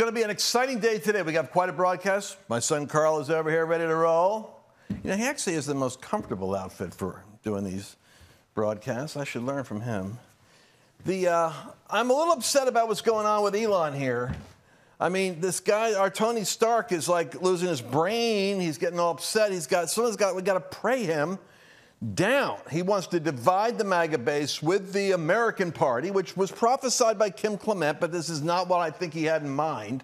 going to be an exciting day today. We got quite a broadcast. My son Carl is over here ready to roll. You know, he actually has the most comfortable outfit for doing these broadcasts. I should learn from him. I'm a little upset about what's going on with Elon here. I mean, this guy, our Tony Stark, is like losing his brain. He's getting all upset. We got to pray him down. He wants to divide the MAGA base with the American Party, which was prophesied by Kim Clement, but this is not what I think he had in mind.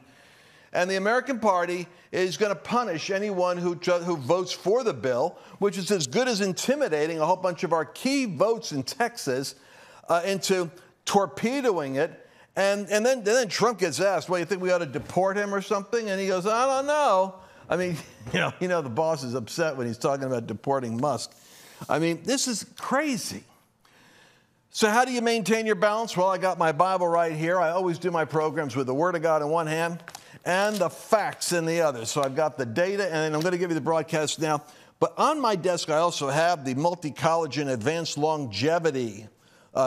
And the American Party is going to punish anyone who votes for the bill, which is as good as intimidating a whole bunch of our key votes in Texas into torpedoing it. And then Trump gets asked, well, you think we ought to deport him or something? And he goes, I don't know. I mean, you know the boss is upset when he's talking about deporting Musk. I mean, this is crazy. So how do you maintain your balance? Well, I got my Bible right here. I always do my programs with the Word of God in one hand and the facts in the other. So I've got the data, and I'm going to give you the broadcast now. But on my desk, I also have the multi-collagen advanced longevity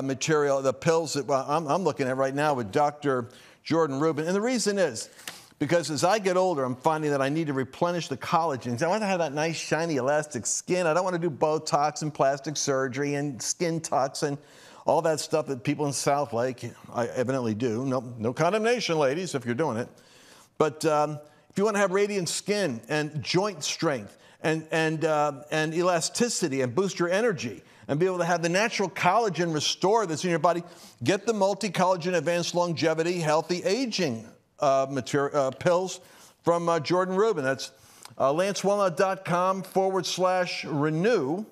material, the pills that I'm looking at right now with Dr. Jordan Rubin. And the reason is because as I get older, I'm finding that I need to replenish the collagen. I want to have that nice, shiny, elastic skin. I don't want to do Botox and plastic surgery and skin tucks and all that stuff that people in South Lake, I evidently do. No condemnation, ladies, if you're doing it. But if you want to have radiant skin and joint strength and elasticity and boost your energy, and be able to have the natural collagen restore that's in your body, get the multi-collagen advanced longevity healthy aging pills from Jordan Rubin. That's lancewallnau.com/renew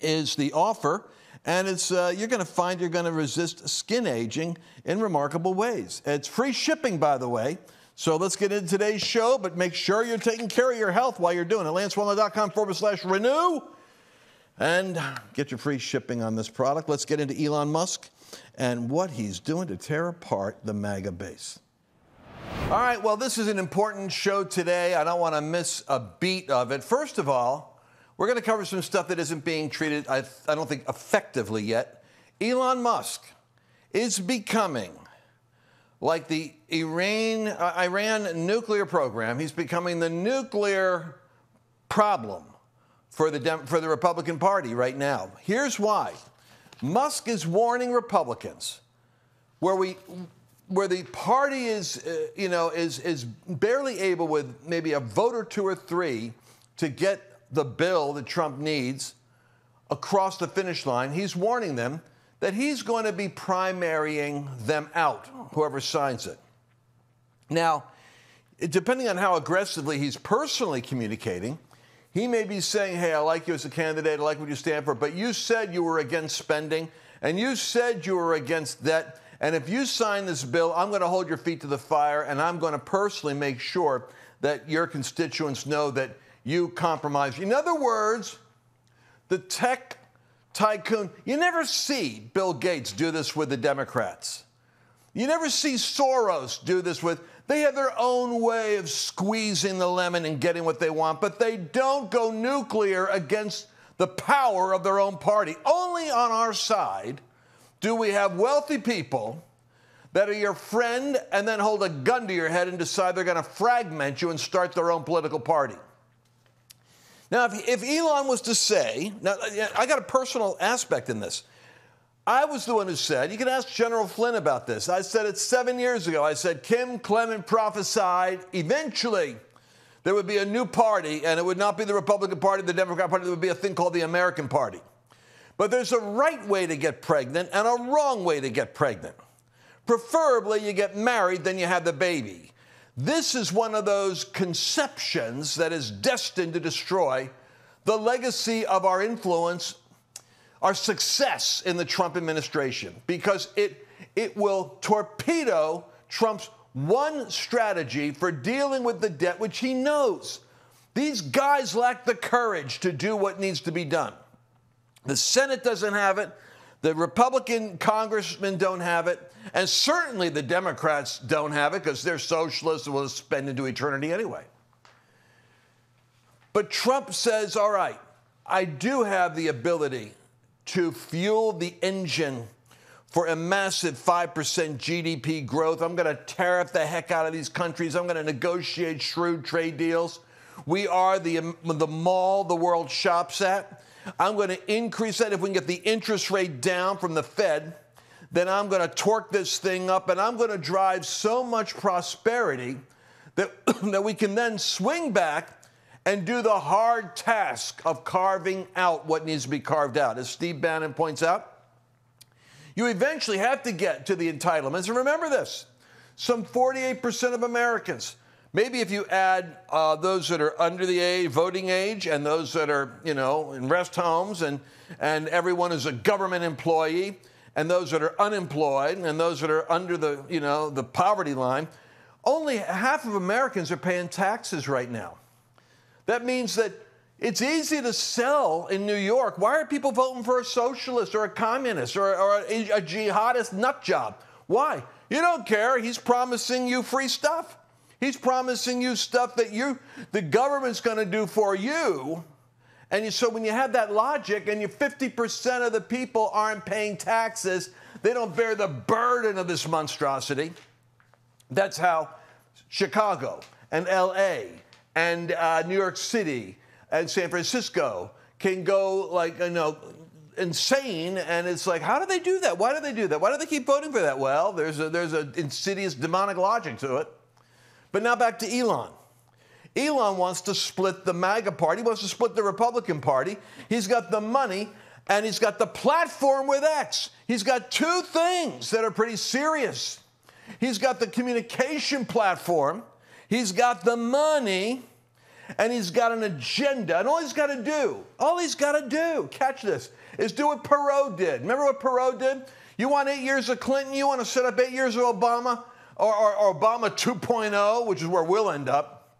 is the offer. And it's you're going to find you're going to resist skin aging in remarkable ways. It's free shipping, by the way. So let's get into today's show, but make sure you're taking care of your health while you're doing it. lancewallnau.com/renew. And get your free shipping on this product. Let's get into Elon Musk and what he's doing to tear apart the MAGA base. All right, well, this is an important show today. I don't want to miss a beat of it. First of all, we're going to cover some stuff that isn't being treated, I don't think, effectively yet. Elon Musk is becoming like the Iran nuclear program. He's becoming the nuclear problem for the Republican Party right now. Here's why. Musk is warning Republicans where the party is barely able with maybe a vote or two or three to get the bill that Trump needs across the finish line. He's warning them that he's going to be primarying them out, whoever signs it. Now, depending on how aggressively he's personally communicating, he may be saying, hey, I like you as a candidate, I like what you stand for, but you said you were against spending, and you said you were against debt, and if you sign this bill, I'm going to hold your feet to the fire, and I'm going to personally make sure that your constituents know that you compromise. In other words, the tech tycoon, you never see Bill Gates do this with the Democrats. You never see Soros do this with. They have their own way of squeezing the lemon and getting what they want, but they don't go nuclear against the power of their own party. Only on our side do we have wealthy people that are your friend and then hold a gun to your head and decide they're going to fragment you and start their own political party. Now, if Elon was to say, now I got a personal aspect in this. I was the one who said, you can ask General Flynn about this. I said it 7 years ago. I said, Kim Clement prophesied eventually there would be a new party, and it would not be the Republican Party, the Democrat Party. There would be a thing called the American Party. But there's a right way to get pregnant and a wrong way to get pregnant. Preferably, you get married, then you have the baby. This is one of those conceptions that is destined to destroy the legacy of our influence, our success in the Trump administration, because it will torpedo Trump's one strategy for dealing with the debt, which he knows. These guys lack the courage to do what needs to be done. The Senate doesn't have it. The Republican congressmen don't have it. And certainly the Democrats don't have it because they're socialists and will spend into eternity anyway. But Trump says, all right, I do have the ability to fuel the engine for a massive 5% GDP growth. I'm going to tariff the heck out of these countries. I'm going to negotiate shrewd trade deals. We are the mall the world shops at. I'm going to increase that. If we can get the interest rate down from the Fed, then I'm going to torque this thing up, and I'm going to drive so much prosperity that, that we can then swing back and do the hard task of carving out what needs to be carved out. As Steve Bannon points out, you eventually have to get to the entitlements. And remember this, some 48% of Americans, maybe if you add those that are under the voting age and those that are, in rest homes and everyone is a government employee and those that are unemployed and those that are under the, the poverty line, only half of Americans are paying taxes right now. That means that it's easy to sell in New York. Why are people voting for a socialist or a communist or a jihadist nut job? Why? You don't care. He's promising you free stuff. He's promising you stuff that the government's going to do for you. And so when you have that logic and 50% of the people aren't paying taxes, they don't bear the burden of this monstrosity. That's how Chicago and L.A. and New York City and San Francisco can go insane, and it's like, how do they do that? Why do they do that? Why do they keep voting for that? Well, there's an insidious demonic logic to it. But now back to Elon. Elon wants to split the MAGA party, wants to split the Republican Party. He's got the money, and he's got the platform with X. He's got two things that are pretty serious. He's got the communication platform, he's got the money, and he's got an agenda. And all he's got to do, catch this, is do what Perot did. Remember what Perot did? You want 8 years of Clinton? You want to set up 8 years of Obama? Or Obama 2.0, which is where we'll end up.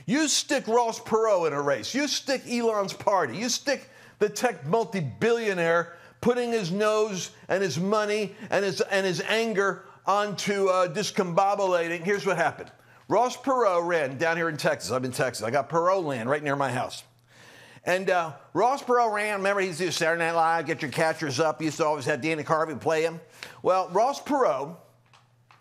You stick Ross Perot in a race. You stick Elon's party. You stick the tech multi-billionaire putting his nose and his money and his anger onto discombobulating. Here's what happened. Ross Perot ran down here in Texas. I'm in Texas. I got Perot land right near my house. And Ross Perot ran. Remember, he used to do Saturday Night Live, get your catchers up. He used to always have Dana Carvey play him. Well, Ross Perot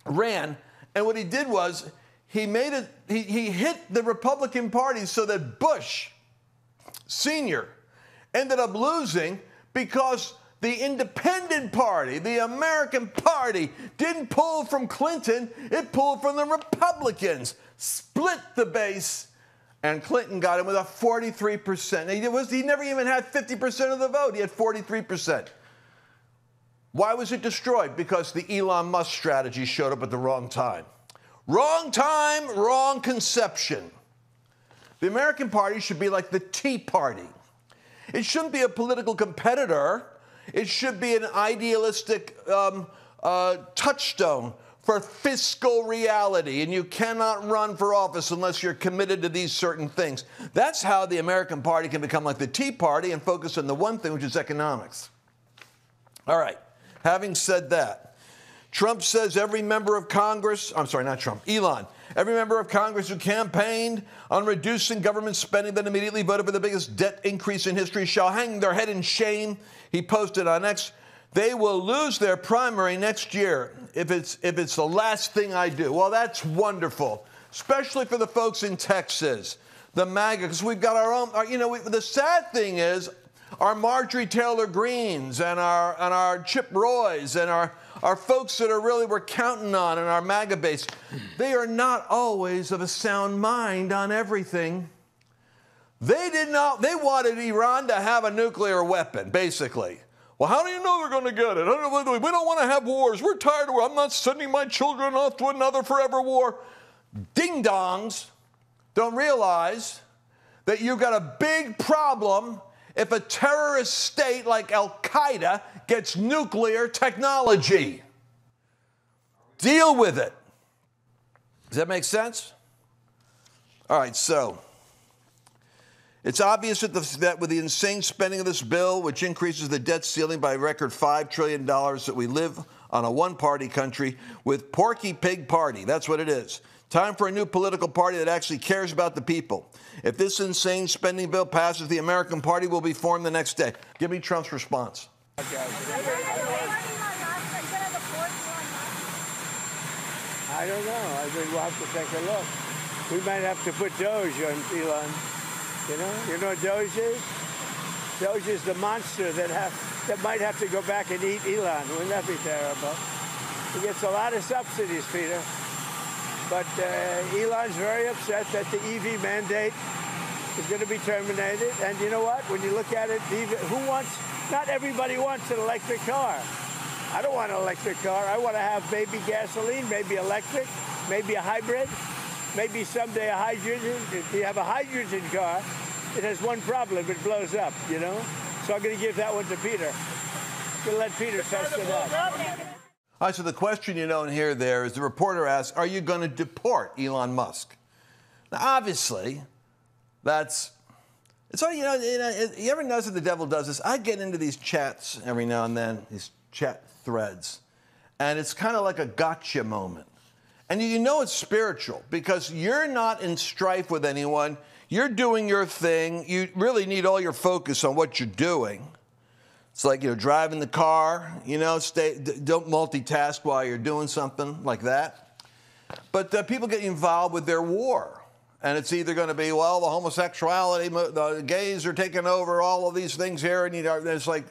ran, and what he did was he hit the Republican Party so that Bush Sr. ended up losing because the independent party, the American party, didn't pull from Clinton, it pulled from the Republicans, split the base, and Clinton got him with a 43%. He never even had 50% of the vote. He had 43%. Why was it destroyed? Because the Elon Musk strategy showed up at the wrong time. Wrong time, wrong conception. The American party should be like the Tea Party. It shouldn't be a political competitor. It should be an idealistic touchstone for fiscal reality, and you cannot run for office unless you're committed to these certain things. That's how the American party can become like the Tea Party and focus on the one thing, which is economics. All right, having said that, Trump says every member of Congress, I'm sorry, not Trump, Elon, every member of Congress who campaigned on reducing government spending then immediately voted for the biggest debt increase in history shall hang their head in shame. He posted on X, they will lose their primary next year if it's the last thing I do. Well, that's wonderful, especially for the folks in Texas, the MAGA, because we've got our own, the sad thing is our Marjorie Taylor Greens and our Chip Roys and our folks that we're counting on in our MAGA base, they are not always of a sound mind on everything. They wanted Iran to have a nuclear weapon, basically. Well, how do you know they're going to get it? We don't want to have wars. We're tired of war. I'm not sending my children off to another forever war. Ding-dongs don't realize that you've got a big problem if a terrorist state like Al-Qaeda gets nuclear technology. Deal with it. Does that make sense? All right, so it's obvious that with the insane spending of this bill, which increases the debt ceiling by a record $5 trillion, that we live on a one-party country with Porky Pig Party. That's what it is. Time for a new political party that actually cares about the people. If this insane spending bill passes, the American Party will be formed the next day. Give me Trump's response. I don't know. I think we'll have to take a look. We might have to put Doge on Elon. You know what Doge is? Doge is the monster that might have to go back and eat Elon. Wouldn't that be terrible? He gets a lot of subsidies, Peter. But Elon's very upset that the EV mandate is going to be terminated. And you know what? When you look at it, not everybody wants an electric car. I don't want an electric car. I want to have maybe gasoline, maybe electric, maybe a hybrid, maybe someday a hydrogen. If you have a hydrogen car, it has one problem. It blows up, you know? So I'm going to give that one to Peter. I'm going to let Peter test it out. All right, so the question you don't hear there is the reporter asks, are you going to deport Elon Musk? Now, obviously, it's all, you ever notice that the devil does this? I get into these chats every now and then, these chat threads, and it's kind of like a gotcha moment. And you know it's spiritual because you're not in strife with anyone. You're doing your thing. You really need all your focus on what you're doing. It's like, driving the car, don't multitask while you're doing something like that. But people get involved with their war. And it's either going to be, well, the homosexuality, the gays are taking over, all of these things here. And it's like,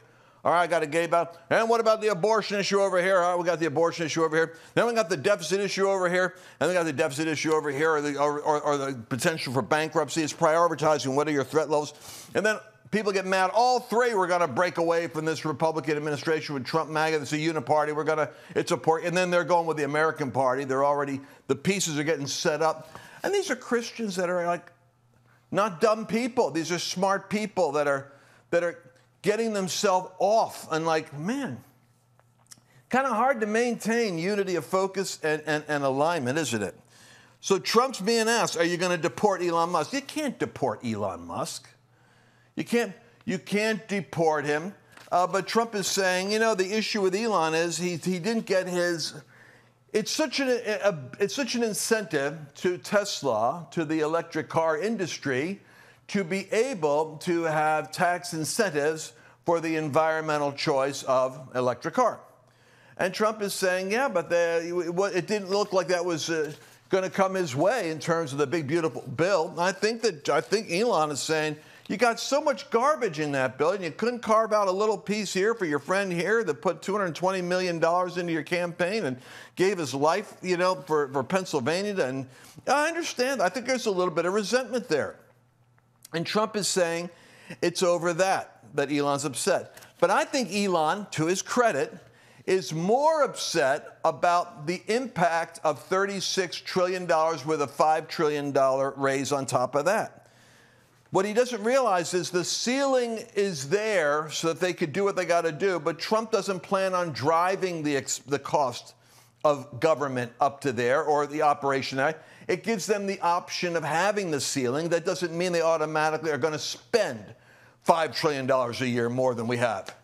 all right, I got a gay battle. And what about the abortion issue over here? All right, we got the abortion issue over here. Then we got the deficit issue over here. And we got the deficit issue over here, or the potential for bankruptcy. It's prioritizing what are your threat levels. And then people get mad. All three were going to break away from this Republican administration with Trump, MAGA. It's a uniparty. It's a party. And then they're going with the American Party. The pieces are getting set up. And these are Christians that are like not dumb people. These are smart people that are getting themselves off. And like, man, kind of hard to maintain unity of focus and alignment, isn't it? So Trump's being asked, are you going to deport Elon Musk? You can't deport Elon Musk. You can't deport him. But Trump is saying, the issue with Elon is he didn't get his. It's such an incentive to Tesla, to the electric car industry, to be able to have tax incentives for the environmental choice of electric car. And Trump is saying, yeah, but it didn't look like that was going to come his way in terms of the big, beautiful bill. I think Elon is saying, you got so much garbage in that bill, and you couldn't carve out a little piece here for your friend here that put $220 million into your campaign and gave his life, for Pennsylvania. And I understand. I think there's a little bit of resentment there. And Trump is saying it's over that Elon's upset. But I think Elon, to his credit, is more upset about the impact of $36 trillion with a $5 trillion raise on top of that. What he doesn't realize is the ceiling is there so that they could do what they got to do, but Trump doesn't plan on driving the cost of government up to there or the Operation Act. It gives them the option of having the ceiling. That doesn't mean they automatically are going to spend $5 trillion a year more than we have.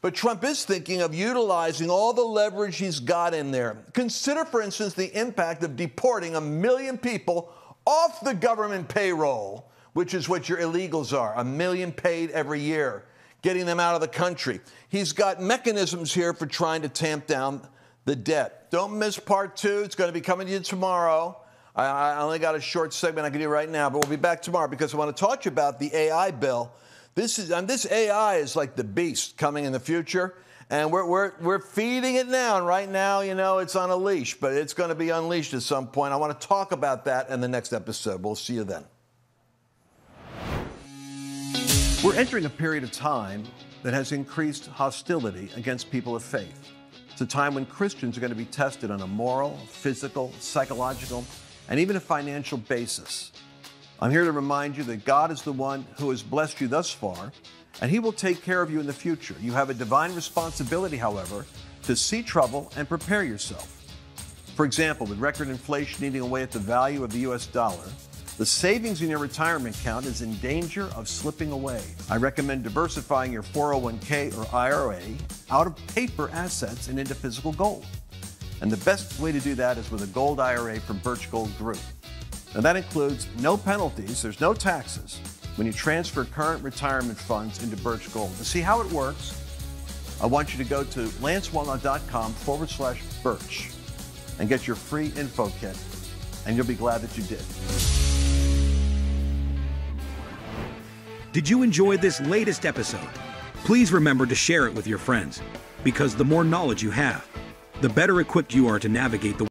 But Trump is thinking of utilizing all the leverage he's got in there. Consider, for instance, the impact of deporting 1 million people off the government payroll, which is what your illegals are, 1 million paid every year, getting them out of the country. He's got mechanisms here for trying to tamp down the debt. Don't miss part 2. It's going to be coming to you tomorrow. I only got a short segment I can do right now, but we'll be back tomorrow because I want to talk to you about the AI bill. This AI is like the beast coming in the future, and we're feeding it now. And right now, it's on a leash, but it's going to be unleashed at some point. I want to talk about that in the next episode. We'll see you then. We're entering a period of time that has increased hostility against people of faith. It's a time when Christians are going to be tested on a moral, physical, psychological, and even a financial basis. I'm here to remind you that God is the one who has blessed you thus far, and He will take care of you in the future. You have a divine responsibility, however, to see trouble and prepare yourself. For example, with record inflation eating away at the value of the U.S. dollar, the savings in your retirement account is in danger of slipping away. I recommend diversifying your 401k or IRA out of paper assets and into physical gold. And the best way to do that is with a gold IRA from Birch Gold Group. Now that includes no penalties, there's no taxes when you transfer current retirement funds into Birch Gold. To see how it works, I want you to go to lancewallnau.com/Birch. and get your free info kit, and you'll be glad that you did. Did you enjoy this latest episode? Please remember to share it with your friends, because the more knowledge you have, the better equipped you are to navigate the